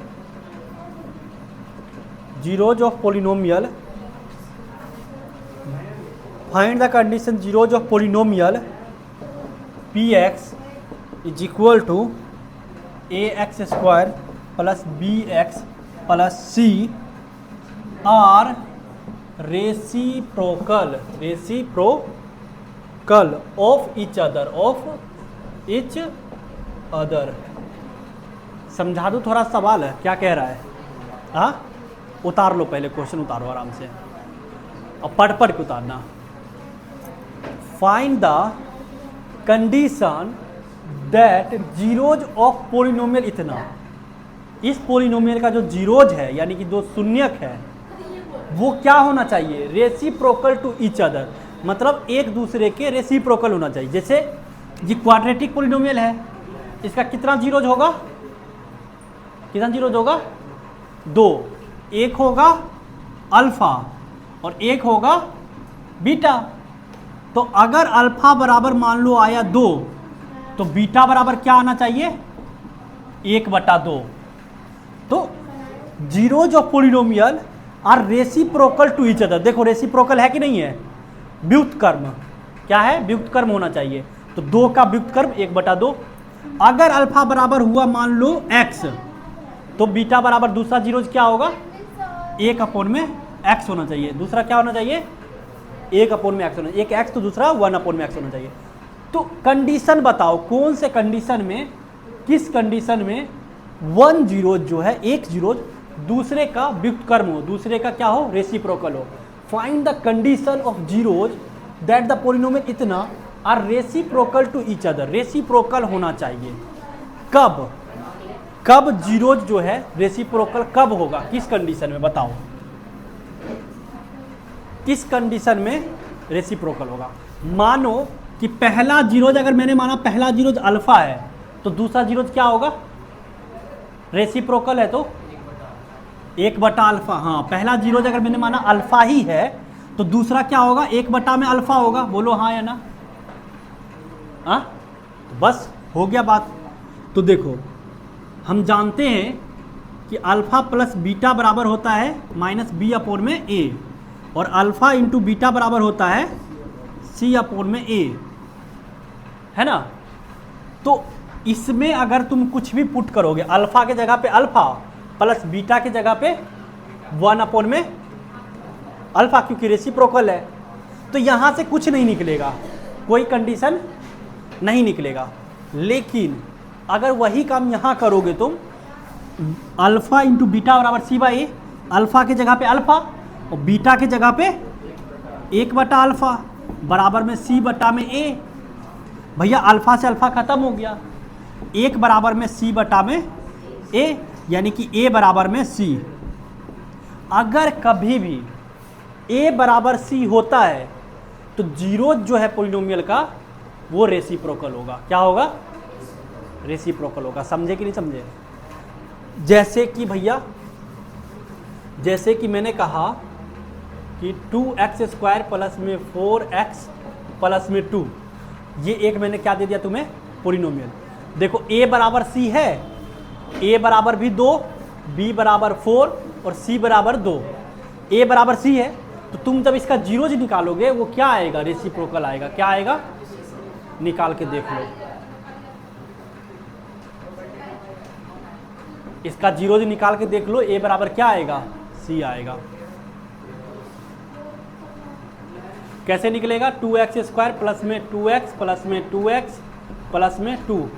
find the condition zeros of polynomial px is equal to ax square plus bx plus c are reciprocal of each other। समझा दूँ थोड़ा सवाल है, क्या कह रहा है? हाँ उतार लो, पहले क्वेश्चन उतारो आराम से और पढ़ के उतारना। Find the condition that zeros of polynomial इतना। इस पोलिनोमियल का जो जीरोज है यानी कि दो शून्यक है वो क्या होना चाहिए? रेसिप्रोकल टू ईच अदर, मतलब एक दूसरे के रेसिप्रोकल होना चाहिए। जैसे ये क्वाड्रेटिक पोलिनोमियल है, इसका कितना जीरोज होगा, कितना जीरोज होगा, 2। एक होगा अल्फा और एक होगा बीटा। तो अगर अल्फा बराबर मान लो आया 2 तो बीटा बराबर क्या आना चाहिए, 1/2। तो zeros of polynomial are reciprocal to each other. देखो रेसिप्रोकल है कि नहीं है, व्युत्क्रम। क्या है, व्युत्क्रम होना चाहिए। तो 2 का व्युत्क्रम 1/2। अगर अल्फा बराबर हुआ मान लो x तो बीटा बराबर दूसरा जीरोज क्या होगा, 1/x होना चाहिए। दूसरा क्या होना चाहिए, 1/x होना चाहिए। एक x तो दूसरा 1/x होना चाहिए। तो कंडीशन बताओ कौन से कंडीशन में, किस कंडीशन में 1 जीरोज जो है, एक जीरोज दूसरे का व्युत्क्रम हो, दूसरे का क्या हो, रेसिप्रोकल हो। Find the condition of zeros that the polynomial इतना are reciprocal to each other. Reciprocal होना चाहिए। कब, कब जीरोज जो है रेसिप्रोकल कब होगा, किस कंडीशन में बताओ, किस कंडीशन में रेसिप्रोकल होगा। मानो कि पहला जीरोज, अगर मैंने माना पहला जीरोज अल्फा है तो दूसरा जीरोज क्या होगा, रेसिप्रोकल है तो 1/अल्फा। हाँ, पहला जीरोज अगर मैंने माना अल्फा ही है तो दूसरा क्या होगा, 1 में अल्फा होगा। बोलो हाँ या ना, हाँ, तो बस हो गया बात। तो देखो हम जानते हैं कि अल्फा प्लस बीटा बराबर होता है -b/a और अल्फा इंटू बीटा बराबर होता है c/a, है ना। तो इसमें अगर तुम कुछ भी पुट करोगे, अल्फा के जगह पे अल्फा प्लस बीटा के जगह पे 1/में अल्फा, क्योंकि रेसिप्रोकल है, तो यहाँ से कुछ नहीं निकलेगा, कोई कंडीशन नहीं निकलेगा। लेकिन अगर वही काम यहाँ करोगे तुम, अल्फा इंटू बीटा बराबर c/a, अल्फा के जगह पे अल्फा और बीटा के जगह पे 1/अल्फा बराबर में c/a। भैया अल्फा से अल्फा खत्म हो गया, 1 बराबर में c/a, यानी कि a बराबर में c। अगर कभी भी a बराबर c होता है तो जीरो जो है पोलिनोमियल का वो रेसिप्रोकल होगा। क्या होगा, रेसिप्रोकल होगा। समझे कि नहीं समझे। जैसे कि भैया, जैसे कि मैंने कहा कि 2x² प्लस में 4x प्लस में 2, ये एक मैंने क्या दे दिया तुम्हें, पोलिनोमियल। देखो a बराबर c है, a बराबर भी 2, b बराबर 4 और c बराबर 2। a बराबर c है तो तुम जब इसका जीरोज निकालोगे वो क्या आएगा, रेसिप्रोकल आएगा। क्या आएगा, निकाल के देख लो। इसका जीरोज निकाल के देख लो, a बराबर क्या आएगा, c आएगा। कैसे निकलेगा, 2x² प्लस में 2x प्लस में 2x प्लस में 2।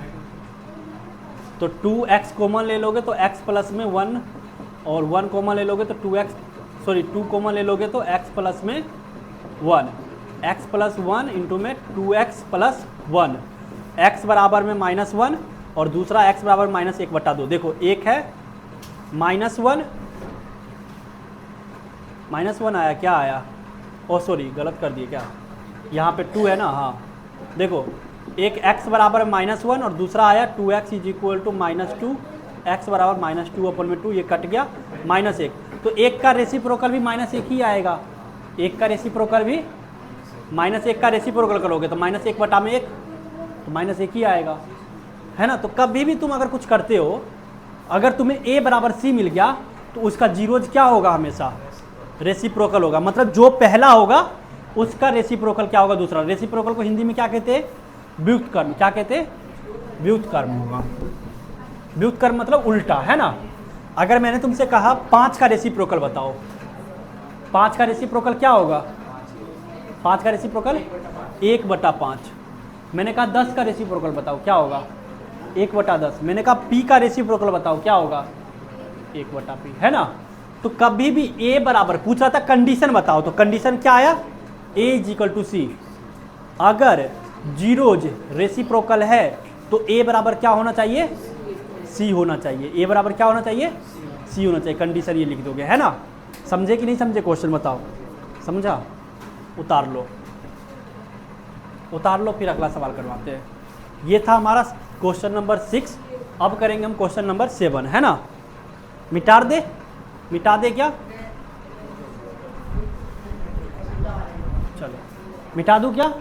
तो 2x कॉमन ले लोगे तो x प्लस में 1 और 1 कॉमन ले लोगे तो 2 कॉमन ले लोगे तो x प्लस में 1, x प्लस 1 इंटू में 2x प्लस 1, x बराबर में -1 और दूसरा x बराबर -1/2। देखो एक है -1 आया, क्या आया, ओ सॉरी गलत कर दिए क्या, यहाँ पे 2 है ना। हाँ देखो एक x बराबर -1 और दूसरा आया 2x is equal to -2, x बराबर -2/2, ये कट गया -1। तो एक का रेसिप्रोकल भी -1 ही आएगा, एक का रेसिप्रोकल भी -1 का रेसिप्रोकल करोगे तो -1/1 तो -1 ही आएगा, है ना। तो कभी भी तुम अगर कुछ करते हो, अगर तुम्हें a बराबर c मिल गया तो उसका जीरोज क्या होगा, हमेशा रेसिप्रोकल होगा। मतलब जो पहला होगा उसका रेसिप्रोकल क्या होगा, दूसरा। रेसिप्रोकल को हिंदी में क्या कहते हैं, व्युत्क्रम। क्या कहते हैं, व्युत्क्रम होगा। व्युत्क्रम मतलब उल्टा, है ना। अगर मैंने तुमसे कहा 5 का रेसिप्रोकल बताओ, 5 का रेसिप्रोकल क्या होगा, 5 का रेसिप्रोकल 1/5। मैंने कहा 10 का रेसिप्रोकल बताओ, क्या होगा, 1/10। मैंने कहा p का रेसिप्रोकल बताओ, क्या होगा, 1/p, है ना। तो कभी भी a बराबर पूछ रहा था, कंडीशन बताओ, तो कंडीशन क्या आया, a = c। अगर जीरोज रेसिप्रोकल है तो a बराबर क्या होना चाहिए, c होना चाहिए। a बराबर क्या होना चाहिए, c होना चाहिए। कंडीशन ये लिख दोगे, है ना। समझे कि नहीं समझे, क्वेश्चन बताओ। समझा, उतार लो, उतार लो, फिर अगला सवाल करवाते हैं। ये था हमारा क्वेश्चन नंबर 6। अब करेंगे हम क्वेश्चन नंबर 7, है ना। मिटा दे क्या, चलो मिटा दूं क्या?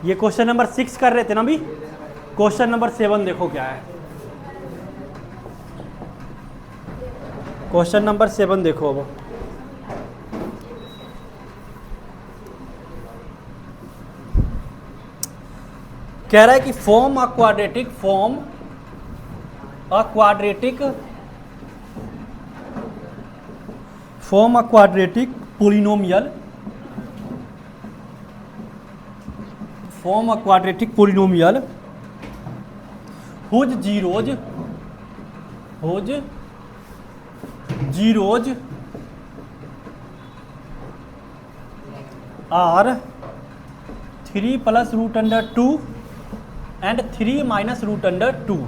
ये क्वेश्चन नंबर 6 कर रहे थे ना अभी। क्वेश्चन नंबर 7 देखो क्या है। क्वेश्चन नंबर 7 देखो अब। कह रहा है कि form a quadratic polynomial whose zeros are 3 plus root under 2 and 3 minus root under 2।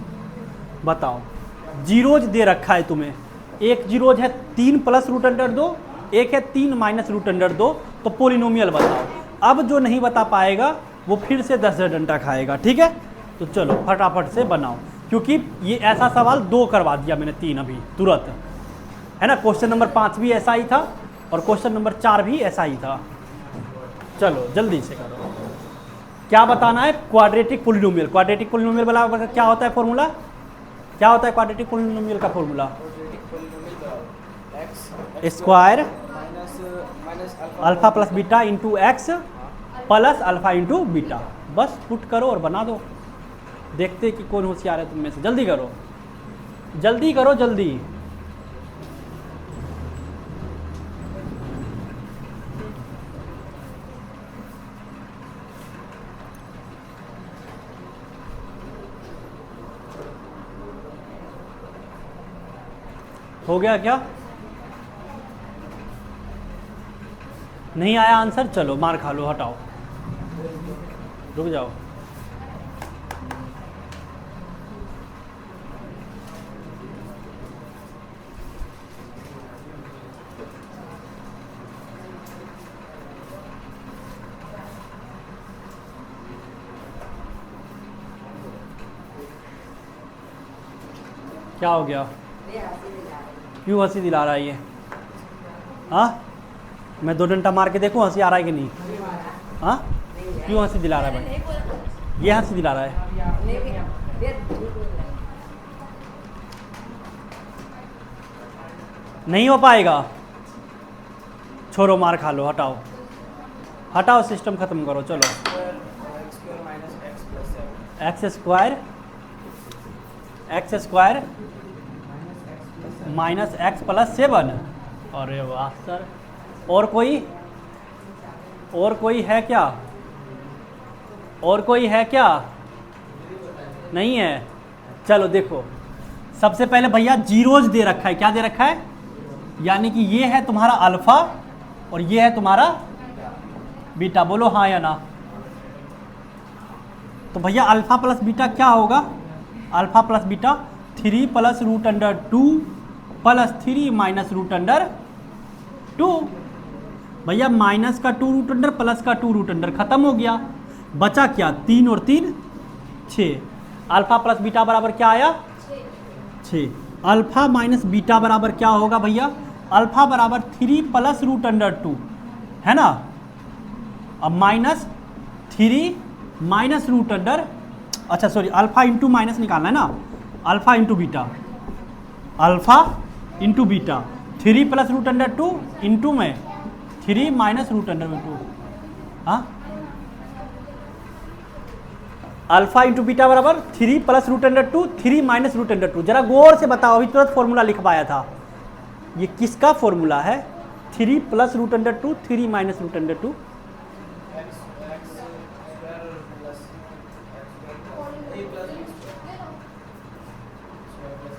बताओ, जीरोज दे रखा है तुम्हें। एक जीरोज है 3 प्लस रूट अंडर 2, एक है 3 माइनस रूट अंडर 2। तो पोलिनोमियल बताओ। अब जो नहीं बता पाएगा वो फिर से 10 डंडा खाएगा, ठीक है। तो चलो फटाफट से बनाओ, क्योंकि ये ऐसा सवाल 2 करवा दिया मैंने, 3 अभी तुरंत, है ना। क्वेश्चन नंबर 5 भी ऐसा ही था और क्वेश्चन नंबर 4 भी ऐसा ही था। चलो जल्दी से करो। क्या बताना है? Quadratic polynomial. क्वाड्रेटिक पोलिनोमियल वाला क्या होता है फॉर्मूला? क्या होता है क्वाड्रेटिक पोलिनोमियल का formula? Square alpha plus beta into x plus alpha into beta. बस पुट करो और बना दो। देखते कि कौन होशियार है तुम में से। जल्दी करो, जल्दी करो, जल्दी। हो गया क्या? नहीं आया आंसर? चलो मार खा लो, हटाओ, रुक जाओ। क्या हो गया? क्यों हंसी दिला रहा है ये? हाँ, मैं 2 डंडा मार के देखूं हंसी आ रहा है कि नहीं? हाँ, क्यों हंसी दिला रहा है भाई? ये हंसी दिला रहा है। नहीं हो पाएगा, छोड़ो, मार खा लो, हटाओ, हटाओ, सिस्टम खत्म करो। चलो x square minus x plus 7। अरे वाह सर। और कोई है क्या? और कोई है क्या? नहीं है। चलो देखो, सबसे पहले भैया जीरोज दे रखा है। क्या दे रखा है? यानी कि ये है तुम्हारा अल्फा और ये है तुम्हारा बीटा। बोलो हाँ या ना। तो भैया अल्फा प्लस बीटा क्या होगा? Alpha plus beta 3 plus root under 2 plus 3 minus root under 2। भैया माइनस का 2 रूट अंडर प्लस का 2 रूट अंडर खत्म हो गया। बचा क्या? 3 और 3 6। अल्फा प्लस बीटा बराबर क्या आया? 6। अल्फा माइनस बीटा बराबर क्या होगा भैया? अल्फा बराबर 3 प्लस रूट अंडर 2, है ना। अब माइनस 3 माइनस रूट अंडर, अच्छा सॉरी, अल्फा इंटू माइनस निकालना है ना। Alpha into beta, alpha into beta 3 plus root under 2 into में 3 माइनस रूट अंडर 2। हाँ, अल्फा इंटू बीटा बराबर 3 plus root under 2 3 minus root under 2। जरा गौर से बताओ, अभी तुरंत फॉर्मूला लिखवाया था। ये किसका फॉर्मूला है? 3 plus root under 2 3 minus root under 2।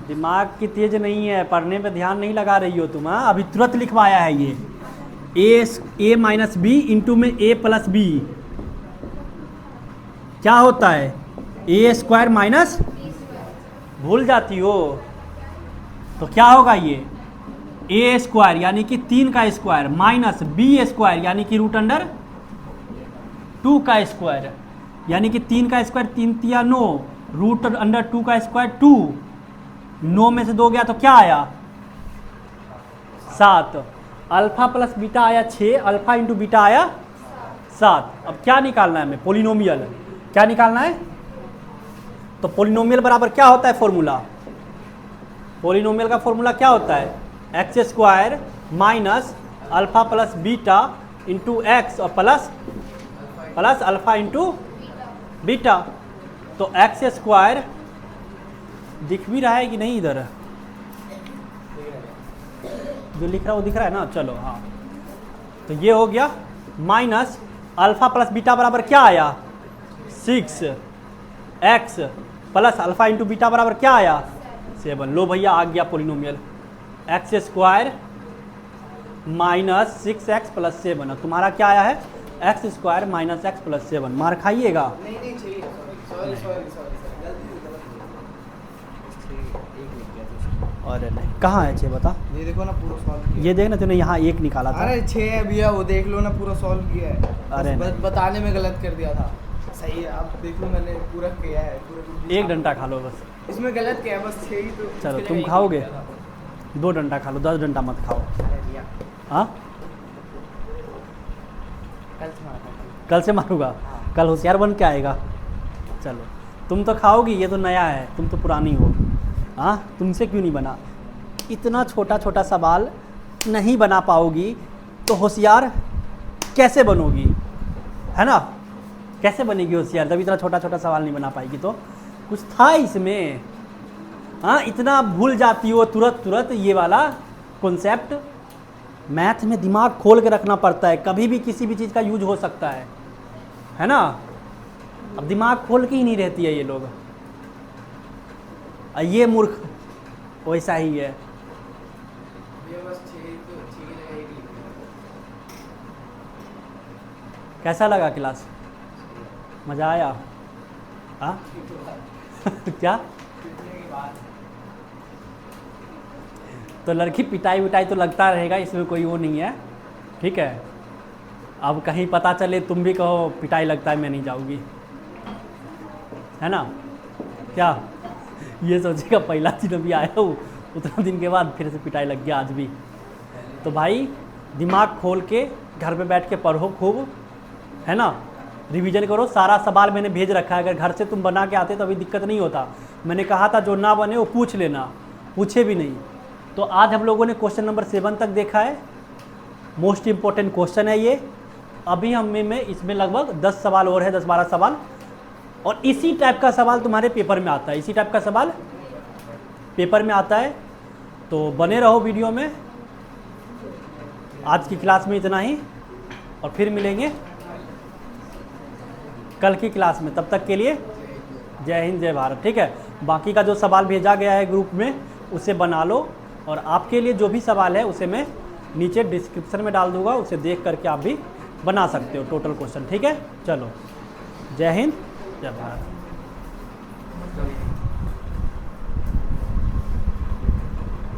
दिमाग की तेज नहीं है, पढ़ने पे ध्यान नहीं लगा रही हो तुम। हाँ, अभी तुरंत लिखवाया है ये। ए माइनस बी इंटू में ए प्लस बी क्या होता है? ए स्क्वायर माइनस भूल जाती हो तो क्या होगा ये ए स्क्वायर यानी कि 3 का स्क्वायर माइनस बी स्क्वायर यानी कि रूट अंडर 2 का स्क्वायर यानी कि 3 का स्क्वायर 3 तिया 9 रूट अंडर 2 का स्क्वायर 2 9 में से 2 गया तो क्या आया 7 अल्फा प्लस बीटा आया 6 अल्फा इंटू बीटा आया 7। अब क्या निकालना है हमें पोलिनोमियल क्या निकालना है तो पोलिनोमियल बराबर क्या होता है फॉर्मूला पोलिनोमियल का फॉर्मूला क्या होता है x square minus alpha plus beta into x और प्लस अल्फा इंटू बीटा। तो एक्स स्क्वायर दिख भी रहा है कि नहीं इधर जो लिख रहा है वो दिख रहा है ना चलो हाँ तो ये हो गया माइनस अल्फा प्लस बीटा बराबर क्या आया 6 x plus alpha into beta बराबर क्या आया 7। लो भैया आ गया polynomial x square minus 6x plus 7 तुम्हारा क्या आया है x square minus x plus 7 मार खाइएगा नहीं चाहिए सॉरी अरे नहीं कहाँ है 6 बता ये देखो ना पूरा सॉल्व किया ये देख ना तूने यहाँ 1 निकाला था अरे 6 है भैया वो देख लो ना पूरा सॉल्व किया है अरे बस बताने में गलत कर दिया था सही है आप देख लो मैंने पूरा किया है पूरा 1 डंडा खा लो बस इसमें गलत किया है बस 6 ही तो चलो इसके तुम लिए एक खाओगे किया था। 2 डंडा खा लो 10 डंडा मत खाओ अरे भैया हाँ कल से मारता हूँ। कल से मारूंगा कल होशियार बन के आएगा चलो तुम तो खाओगी ये तो नया है तुम तो पुरानी हो हाँ तुमसे क्यों नहीं बना इतना छोटा छोटा सवाल नहीं बना पाओगी तो होशियार कैसे बनोगी है ना कैसे बनेगी होशियार जब इतना छोटा छोटा सवाल नहीं बना पाएगी तो कुछ था इसमें हाँ इतना भूल जाती हो तुरंत ये वाला कॉन्सेप्ट मैथ में दिमाग खोल के रखना पड़ता है कभी भी किसी भी चीज़ का यूज हो सकता है ना अब दिमाग खोल के ही नहीं रहती है ये लोग ये मूर्ख वैसा ही है ये बस 6 तो 6 की जगह 1 लिख दिया। कैसा लगा क्लास मज़ा आया हाँ क्या पीटने के बाद तो लड़की पिटाई विटाई तो लगता रहेगा इसमें कोई वो नहीं है ठीक है अब कहीं पता चले तुम भी कहो पिटाई लगता है मैं नहीं जाऊँगी है ना क्या ये सोचेगा पहला दिन अभी आया हूँ उतना दिन के बाद फिर से पिटाई लग गया आज भी तो भाई दिमाग खोल के घर पे बैठ के पढ़ो खूब है ना रिवीजन करो सारा सवाल मैंने भेज रखा है अगर घर से तुम बना के आते तो अभी दिक्कत नहीं होता मैंने कहा था जो ना बने वो पूछ लेना पूछे भी नहीं तो आज हम लोगों ने क्वेश्चन नंबर 7 तक देखा है मोस्ट इम्पोर्टेंट क्वेश्चन है ये अभी हमें इसमें लगभग 10 सवाल और है 10-12 सवाल और इसी टाइप का सवाल तुम्हारे पेपर में आता है इसी टाइप का सवाल पेपर में आता है तो बने रहो वीडियो में आज की क्लास में इतना ही और फिर मिलेंगे कल की क्लास में तब तक के लिए जय हिंद जय भारत ठीक है बाकी का जो सवाल भेजा गया है ग्रुप में उसे बना लो और आपके लिए जो भी सवाल है उसे मैं नीचे डिस्क्रिप्शन में डाल दूंगा उसे देख करके आप भी बना सकते हो टोटल क्वेश्चन ठीक है चलो जय हिंद जय भारत